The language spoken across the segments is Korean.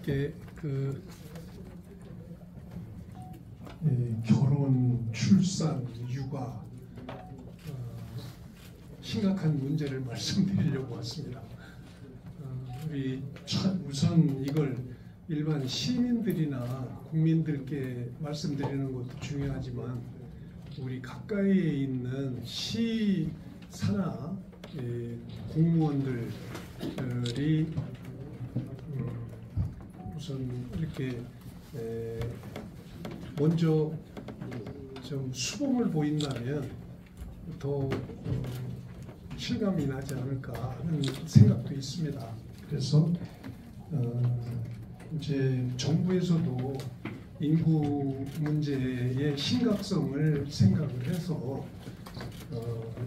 이렇게 결혼, 출산, 육아 심각한 문제를 말씀드리려고 왔습니다. 우리 우선 이걸 일반 시민들이나 국민들께 말씀드리는 것도 중요하지만 우리 가까이에 있는 시 산하 공무원들이 우선 이렇게 먼저 좀 수봉을 보인다면 더 실감이 나지 않을까 하는 생각도 있습니다. 그래서 이제 정부에서도 인구 문제의 심각성을 생각을 해서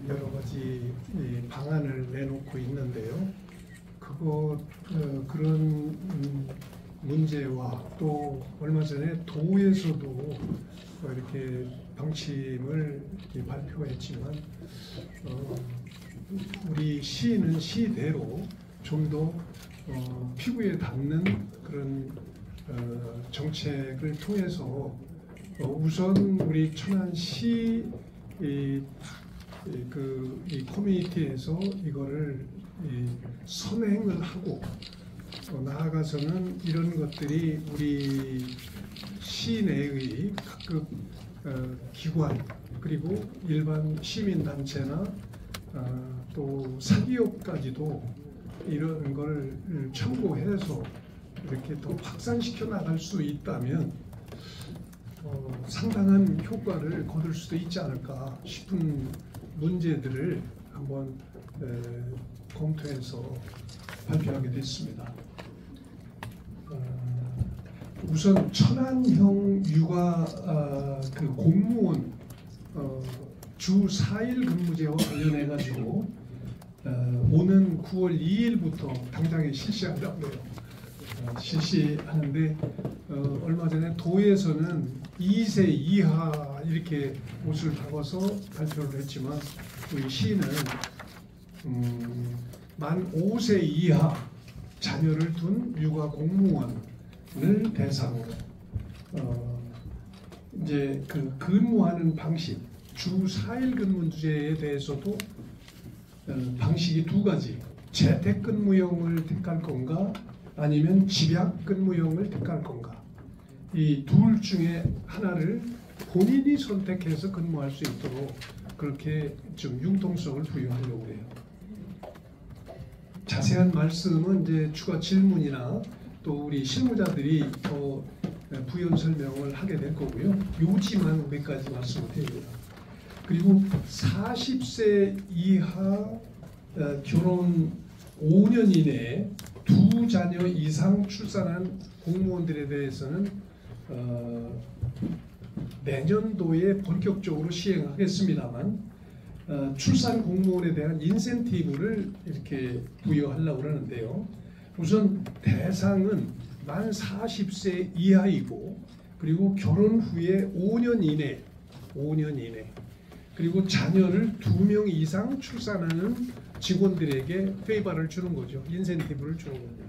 여러 가지 방안을 내놓고 있는데요. 그런 문제와 또 얼마 전에 도에서도 이렇게 방침을 이렇게 발표했지만 우리 시는 시대로 좀 더 피부에 닿는 그런 정책을 통해서 우선 우리 천안시 이 커뮤니티에서 이거를 선행을 하고 나아가서는 이런 것들이 우리 시내의 각급 기관 그리고 일반 시민단체나 또 사기업까지도 이런 걸 참고해서 이렇게 더 확산시켜 나갈 수 있다면 상당한 효과를 거둘 수도 있지 않을까 싶은 문제들을 한번 검토해서 발표하게 됐습니다. 우선 천안형 육아 공무원 주 4일 근무제와 관련해 가지고 오는 9월 2일부터 당장에 실시한다고 해요. 실시하는데 얼마 전에 도에서는 2세 이하 이렇게 옷을 박아서 발표를 했지만 우리 시는 만 5세 이하 자녀를 둔 육아 공무원을 대상으로 이제 근무하는 방식 주 4일 근무제에 대해서도 방식이 두 가지, 재택근무형을 택할 건가 아니면 집약근무형을 택할 건가, 이 둘 중에 하나를 본인이 선택해서 근무할 수 있도록 그렇게 좀 융통성을 부여하려고 해요. 자세한 말씀은 이제 추가 질문이나 또 우리 실무자들이 더 부연 설명을 하게 될 거고요. 요지만 몇 가지 말씀을 드립니다. 그리고 40세 이하 결혼 5년 이내에 2자녀 이상 출산한 공무원들에 대해서는 내년도에 본격적으로 시행하겠습니다만 출산 공무원에 대한 인센티브를 이렇게 부여하려고 그러는데요. 우선 대상은 만 40세 이하이고 그리고 결혼 후에 5년 이내 그리고 자녀를 2명 이상 출산하는 직원들에게 페이바를 주는 거죠. 인센티브를 주는 겁니다.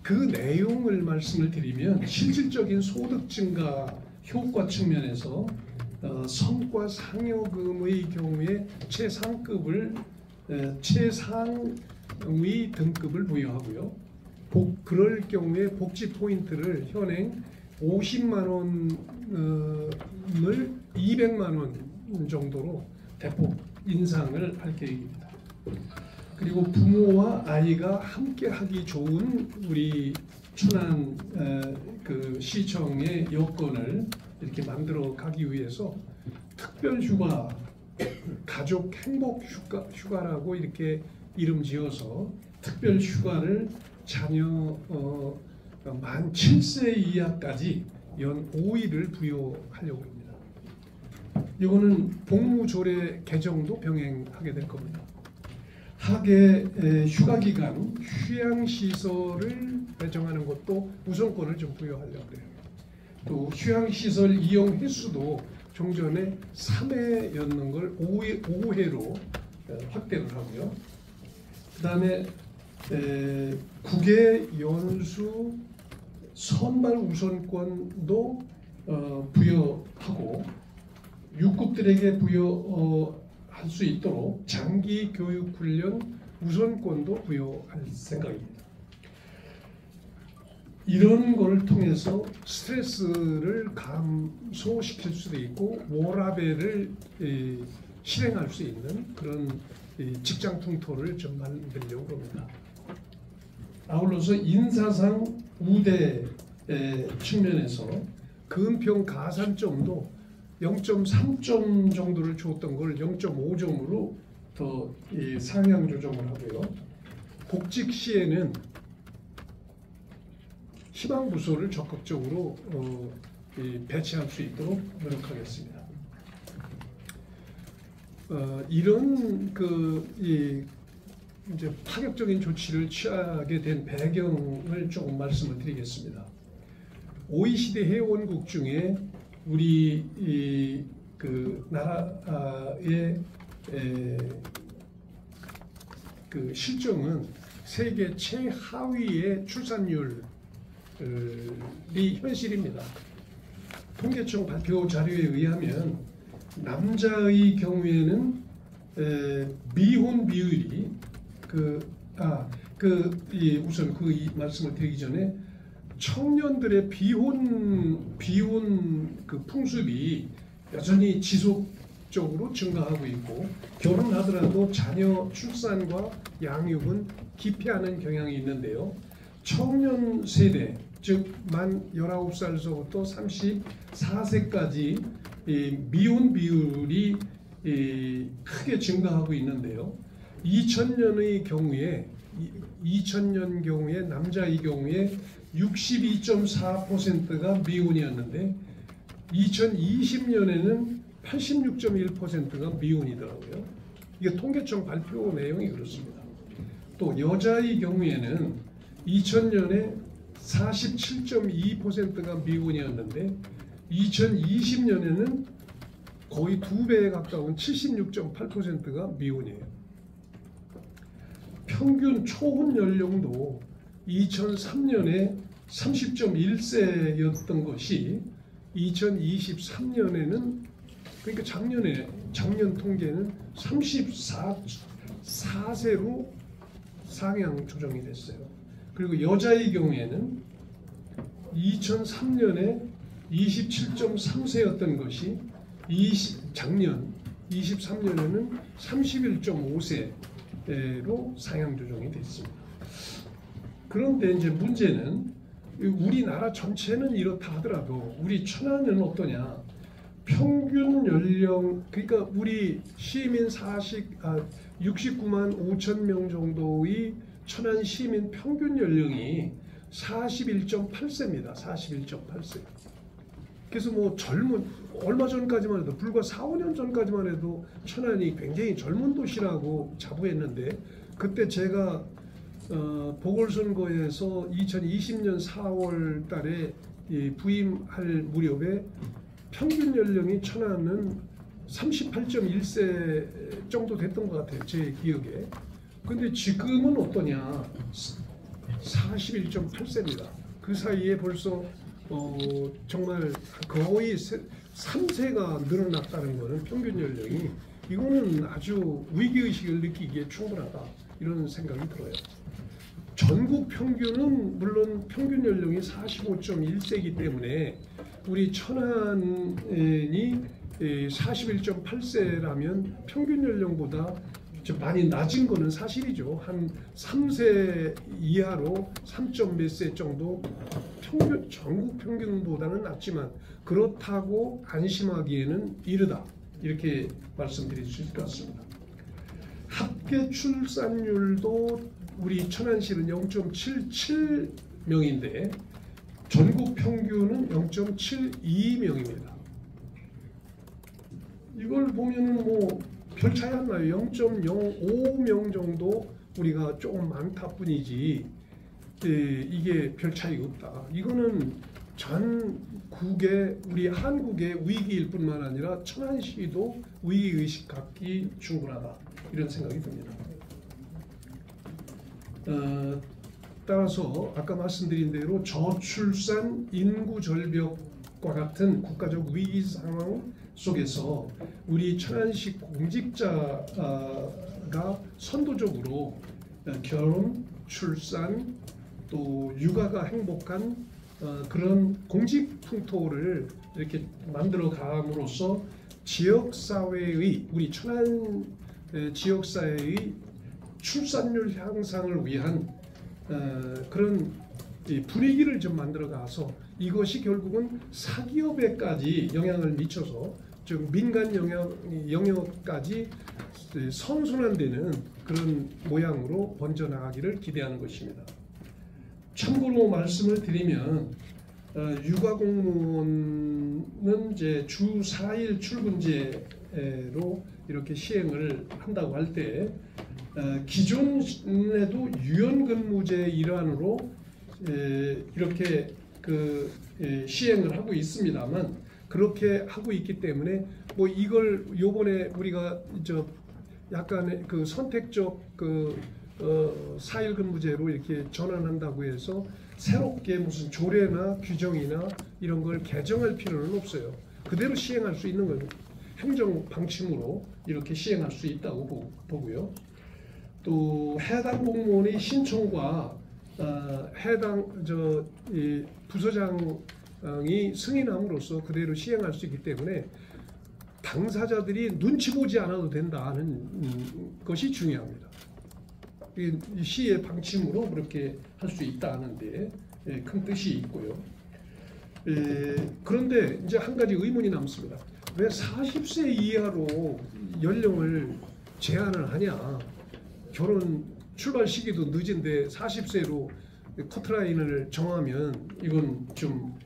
그 내용을 말씀을 드리면 실질적인 소득 증가 효과 측면에서 성과 상여금의 경우에 최상위 등급을 부여하고요. 그럴 경우에 복지 포인트를 현행 50만 원을 200만 원 정도로 대폭 인상을 할 계획입니다. 그리고 부모와 아이가 함께 하기 좋은 우리 천안 시청의 여건을 이렇게 만들어 가기 위해서 특별 휴가, 가족 행복 휴가라고 이렇게 이름 지어서 특별 휴가를 자녀 만 7세 이하까지 연 5일을 부여하려고 합니다. 이거는 복무조례 개정도 병행하게 될 겁니다. 학예 휴가 기간 휴양시설을 배정하는 것도 우선권을 좀 부여하려고 해요. 또 휴양시설 이용 횟수도 종전에 3회였는 걸 5회로 확대를 하고요. 그 다음에 국외 연수 선발 우선권도 부여하고 육급들에게 부여할 수 있도록 장기 교육 훈련 우선권도 부여할 생각입니다. 이런 걸 통해서 스트레스를 감소시킬 수도 있고 워라밸을 실행할 수 있는 그런 직장 풍토를 좀 만들려고 합니다. 아울러서 인사상 우대 측면에서 근평 가산점도 0.3점 정도를 줬던 걸 0.5점으로 더 상향 조정을 하고요. 복직 시에는 희망 부서를 적극적으로 배치할 수 있도록 노력하겠습니다. 이런 이제 파격적인 조치를 취하게 된 배경을 조금 말씀을 드리겠습니다. OECD 회원국 중에 우리 나라의 실정은 세계 최하위의 출산율이 현실입니다. 통계청 발표 자료에 의하면 남자의 경우에는 미혼 비율이 우선 이 말씀을 드리기 전에 청년들의 비혼 풍습이 여전히 지속적으로 증가하고 있고 결혼하더라도 자녀 출산과 양육은 기피하는 경향이 있는데요. 청년 세대 즉 만 19살서부터 34세까지 미혼 비율이 크게 증가하고 있는데요. 2000년 경우에 남자의 경우에 62.4%가 미혼이었는데 2020년에는 86.1%가 미혼이더라고요. 이게 통계청 발표 내용이 그렇습니다. 또 여자의 경우에는 2000년에 47.2%가 미혼이었는데 2020년에는 거의 2배에 가까운 76.8%가 미혼이에요. 평균 초혼 연령도 2003년에 30.1세였던 것이 2023년에는 그러니까 작년 통계는 34세로 상향 조정이 됐어요. 그리고 여자의 경우에는 2003년에 27.3세였던 것이 작년 23년에는 31.5세로 상향 조정이 됐습니다. 그런데 이제 문제는 우리나라 전체는 이렇다 하더라도 우리 천안은 어떠냐? 평균 연령 그러니까 우리 시민 69만 5천 명 정도의 천안 시민 평균 연령이 41.8세입니다. 41.8세. 그래서 뭐 얼마 전까지만 해도 불과 4, 5년 전까지만 해도 천안이 굉장히 젊은 도시라고 자부했는데 그때 제가 보궐선거에서 2020년 4월 달에 부임할 무렵에 평균 연령이 천안은 38.1세 정도 됐던 것 같아요. 제 기억에. 근데 지금은 어떠냐? 41.8세입니다. 그 사이에 벌써 정말 거의 3세가 늘어났다는 것은 평균 연령이 이거는 아주 위기의식을 느끼기에 충분하다 이런 생각이 들어요. 전국 평균은 물론 평균 연령이 45.1세이기 때문에 우리 천안이 41.8세라면 평균 연령보다 좀 많이 낮은 거는 사실이죠. 한 3세 이하로 3점 몇 세 정도 전국 평균보다는 낮지만 그렇다고 안심하기에는 이르다. 이렇게 말씀드릴 수 있을 것 같습니다. 합계 출산율도 우리 천안시는 0.77명인데 전국 평균은 0.72명입니다. 이걸 보면은 뭐 별 차이 안 나요. 0.05명 정도 우리가 조금 많다 뿐이지 이게 별 차이가 없다. 이거는 전국의 우리 한국의 위기일 뿐만 아니라 천안시도 위기의식 갖기 충분하다. 이런 생각이 듭니다. 따라서 아까 말씀드린 대로 저출산, 인구 절벽과 같은 국가적 위기 상황 속에서 우리 천안시 공직자가 선도적으로 결혼, 출산, 또 육아가 행복한 그런 공직 풍토를 이렇게 만들어 감으로써 지역사회의 우리 천안 지역사회의 출산율 향상을 위한 그런 분위기를 좀 만들어 가서 이것이 결국은 사기업에까지 영향을 미쳐서 즉 민간 영역까지 선순환되는 그런 모양으로 번져나가기를 기대하는 것입니다. 참고로 말씀을 드리면 육아 공무원은 이제 주 4일 출근제로 이렇게 시행을 한다고 할 때 기존에도 유연근무제의 일환으로 이렇게 시행을 하고 있습니다만 그렇게 하고 있기 때문에 뭐 이걸 요번에 우리가 약간의 그 선택적 4일 근무제로 이렇게 전환한다고 해서 새롭게 무슨 조례나 규정이나 이런 걸 개정할 필요는 없어요. 그대로 시행할 수 있는 거예요. 행정 방침으로 이렇게 시행할 수 있다고 보고요. 또 해당 공무원의 신청과 해당 부서장이 승인함으로써 그대로 시행할 수 있기 때문에 당사자들이 눈치 보지 않아도 된다는 것이 중요합니다. 이 시의 방침으로 그렇게 할 수 있다는데 큰 뜻이 있고요. 그런데 이제 한 가지 의문이 남습니다. 왜 40세 이하로 연령을 제한을 하냐? 결혼 출발 시기도 늦은데 40세로 커트라인을 정하면 이건 좀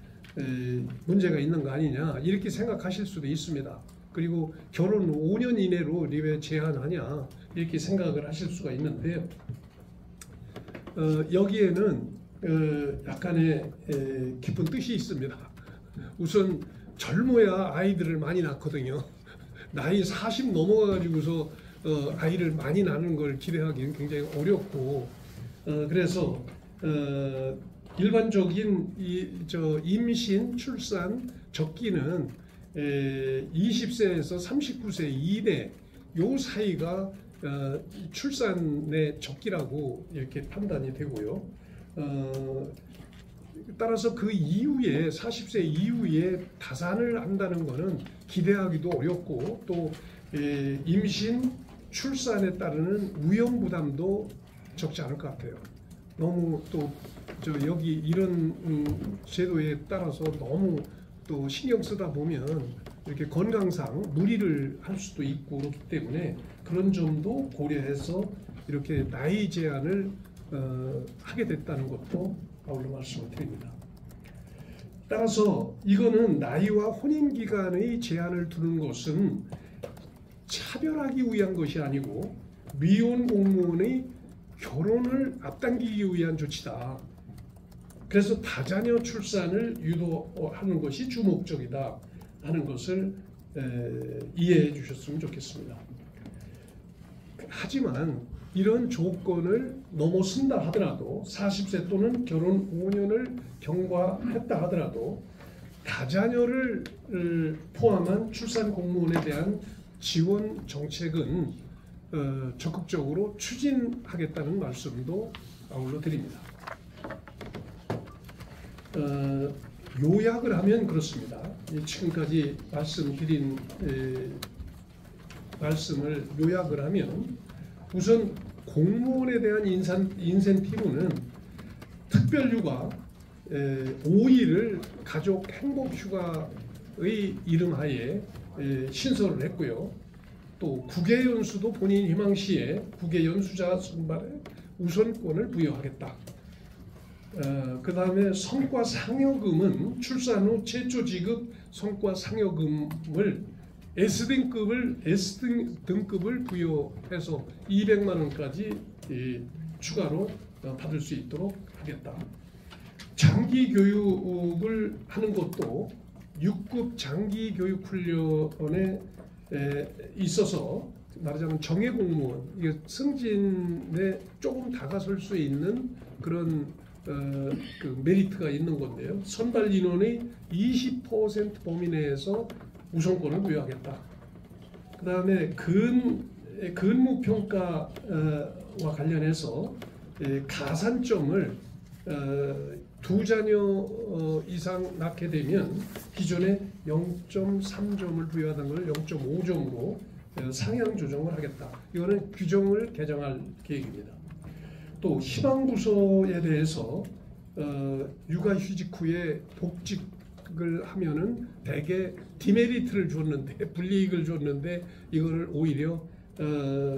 문제가 있는 거 아니냐 이렇게 생각하실 수도 있습니다. 그리고 결혼 5년 이내로 왜 제한하냐 이렇게 생각을 하실 수가 있는데요. 여기에는 약간의 깊은 뜻이 있습니다. 우선 젊어야 아이들을 많이 낳거든요. 나이 40 넘어가지고서 아이를 많이 낳는 걸 기대하기는 굉장히 어렵고 그래서 일반적인 임신, 출산, 적기는 20세에서 39세 이내 요 사이가 출산의 적기라고 이렇게 판단이 되고요. 따라서 그 이후에 40세 이후에 다산을 한다는 것은 기대하기도 어렵고 또 임신, 출산에 따르는 위험 부담도 적지 않을 것 같아요. 너무 또 여기 이런 제도에 따라서 너무 또 신경 쓰다 보면 이렇게 건강상 무리를 할 수도 있고 그렇기 때문에 그런 점도 고려해서 이렇게 나이 제한을 하게 됐다는 것도 아울러 말씀을 드립니다. 따라서 이거는 나이와 혼인 기간의 제한을 두는 것은 차별하기 위한 것이 아니고 미혼 공무원의 결혼을 앞당기기 위한 조치다. 그래서 다자녀 출산을 유도하는 것이 주목적이다 하는 것을 이해해 주셨으면 좋겠습니다. 하지만 이런 조건을 넘어선다 하더라도 40세 또는 결혼 5년을 경과했다 하더라도 다자녀를 포함한 출산 공무원에 대한 지원 정책은 적극적으로 추진하겠다는 말씀도 아울러 드립니다. 요약을 하면 그렇습니다. 지금까지 말씀드린 말씀을 요약을 하면 우선 공무원에 대한 인센티브는 특별휴가 5일을 가족 행복휴가의 이름하에 신설을 했고요. 또 국외연수도 본인 희망시에 국외연수자 선발에 우선권을 부여하겠다. 그 다음에 성과상여금은 출산 후 최초 지급 성과상여금을 S등급을 부여해서 200만 원까지 추가로 받을 수 있도록 하겠다. 장기 교육을 하는 것도 6급 장기 교육 훈련에 있어서 말하자면 정예 공무원, 이게 승진에 조금 다가설 수 있는 그런 그 메리트가 있는 건데요. 선발 인원의 20% 범위 내에서 우선권을 부여하겠다. 그 다음에 근무 평가와 관련해서 가산점을 두 자녀 이상 낳게 되면 기존에 0.3점을 부여하던 걸 0.5점으로 상향 조정을 하겠다. 이거는 규정을 개정할 계획입니다. 또 희망부서에 대해서 육아휴직 후에 복직을 하면은 대개 디메리트를 줬는데 불이익을 줬는데 이거를 오히려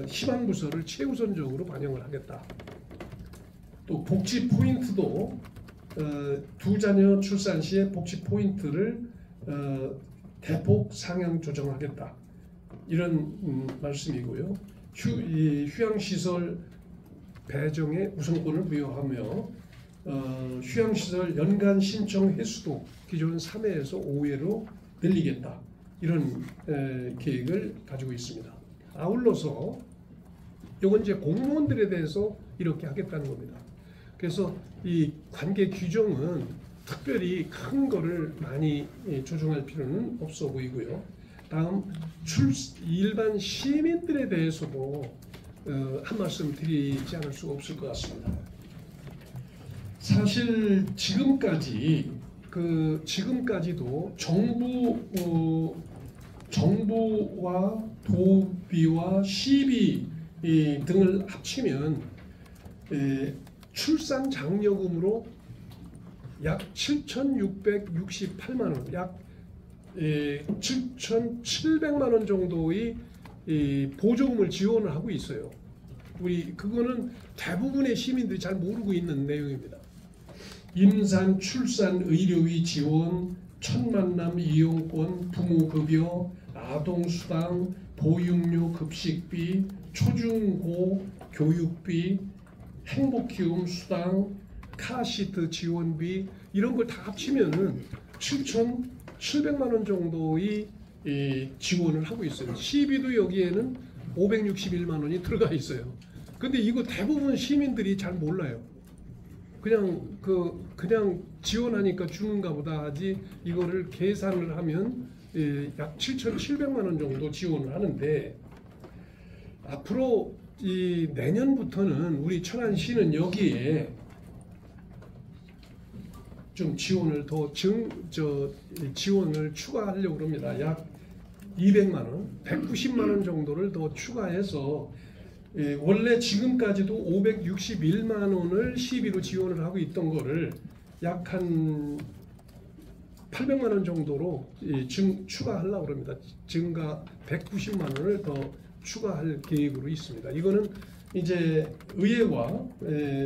희망부서를 최우선적으로 반영을 하겠다. 또 복지 포인트도 두 자녀 출산 시에 복지 포인트를 대폭 상향 조정하겠다. 이런 말씀이고요. 휴양시설 배정에 우선권을 부여하며 휴양시설 연간 신청 횟수도 기존 3회에서 5회로 늘리겠다. 이런 계획을 가지고 있습니다. 아울러서 이건 이제 공무원들에 대해서 이렇게 하겠다는 겁니다. 그래서 이 관계 규정은 특별히 큰 거를 많이 조정할 필요는 없어 보이고요. 다음 일반 시민들에 대해서도 한 말씀 드리지 않을 수가 없을 것 같습니다. 사실 지금까지도 정부와 도비와 시비 등을 합치면 출산 장려금으로 약 7,668만 원, 약 7,700만 원 정도의 보조금을 지원을 하고 있어요. 그거는 대부분의 시민들이 잘 모르고 있는 내용입니다. 임산, 출산, 의료비 지원, 첫 만남 이용권, 부모급여, 아동수당, 보육료 급식비, 초중고 교육비, 행복키움 수당, 카시트 지원비 이런 걸 다 합치면은 7,700만 원 정도의 지원을 하고 있어요. 시비도 여기에는 561만 원이 들어가 있어요. 근데 이거 대부분 시민들이 잘 몰라요. 그냥 지원하니까 주는가 보다 하지 이거를 계산을 하면 약 7,700만 원 정도 지원을 하는데 앞으로 이 내년부터는 우리 천안시는 여기에 좀 지원을 지원을 추가하려고 합니다. 약 200만 원, 190만 원 정도를 더 추가해서 원래 지금까지도 561만 원을 시비로 지원을 하고 있던 거를 약 한 800만 원 정도로 추가하려고 합니다. 증가 190만 원을 더 추가할 계획으로 있습니다. 이거는 이제 의회와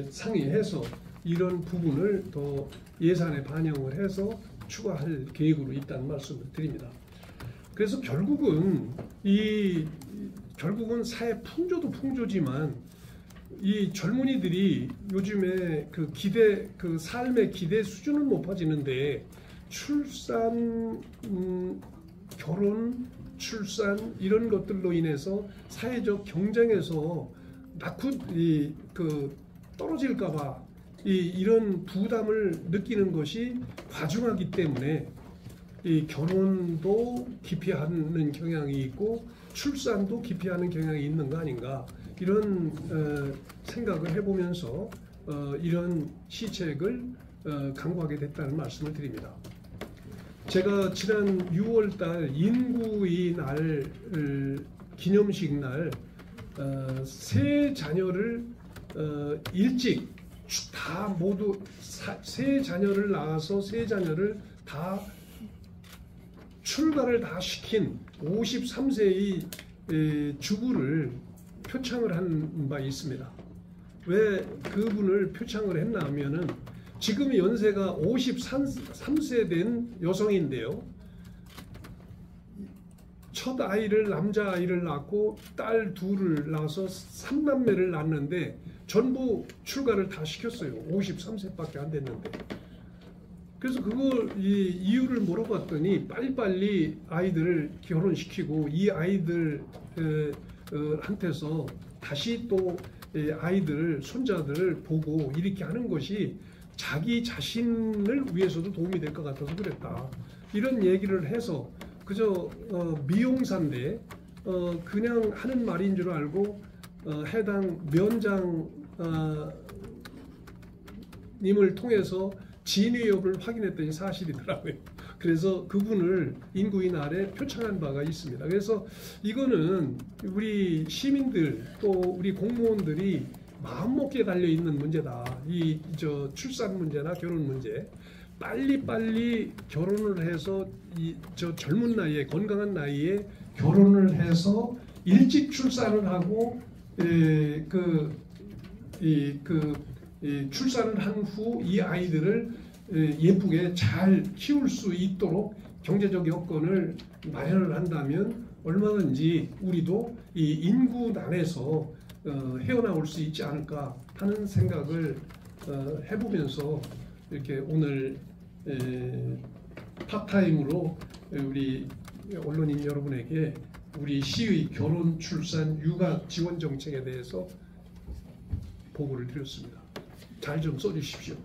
상의해서 이런 부분을 더 예산에 반영을 해서 추가할 계획으로 있다는 말씀을 드립니다. 그래서 결국은 사회 풍조도 풍조지만 이 젊은이들이 요즘에 그 삶의 기대 수준은 높아지는데 출산, 결혼, 출산 이런 것들로 인해서 사회적 경쟁에서 떨어질까봐 이런 부담을 느끼는 것이 과중하기 때문에 이 결혼도 기피하는 경향이 있고 출산도 기피하는 경향이 있는 거 아닌가 이런 생각을 해보면서 이런 시책을 강구하게 됐다는 말씀을 드립니다. 제가 지난 6월달 인구의 날 기념식 날 세 자녀를 일찍 다 모두 세 자녀를 낳아서 세 자녀를 다 출가를 다 시킨 53세의 주부를 표창을 한 바 있습니다. 왜 그분을 표창을 했나 하면은 지금 연세가 53세 된 여성인데요. 첫 아이를 남자아이를 낳고 딸 둘을 낳아서 3남매를 낳았는데 전부 출가를 다 시켰어요. 53세밖에 안 됐는데. 그래서 이유를 물어봤더니 빨리빨리 아이들을 결혼시키고 이 아이들 한테서 다시 또 아이들, 손자들을 보고 이렇게 하는 것이 자기 자신을 위해서도 도움이 될 것 같아서 그랬다. 이런 얘기를 해서 그저 미용사인데 그냥 하는 말인 줄 알고 해당 위원장 님을 통해서 진위 여부를 확인했더니 사실이더라고요. 그래서 그분을 인구인 아래 표창한 바가 있습니다. 그래서 이거는 우리 시민들 또 우리 공무원들이 마음먹기에 달려 있는 문제다. 이 출산 문제나 결혼 문제. 빨리빨리 결혼을 해서 젊은 나이에 건강한 나이에 결혼을 해서 일찍 출산을 하고 출산을 한 후 이 아이들을 예쁘게 잘 키울 수 있도록 경제적 여건을 마련을 한다면 얼마든지 우리도 이 인구난에서 헤어나올 수 있지 않을까 하는 생각을 해보면서 이렇게 오늘 파타임으로 우리 언론인 여러분에게 우리 시의 결혼, 출산, 육아 지원 정책에 대해서 보고를 드렸습니다. 잘 좀 써주십시오.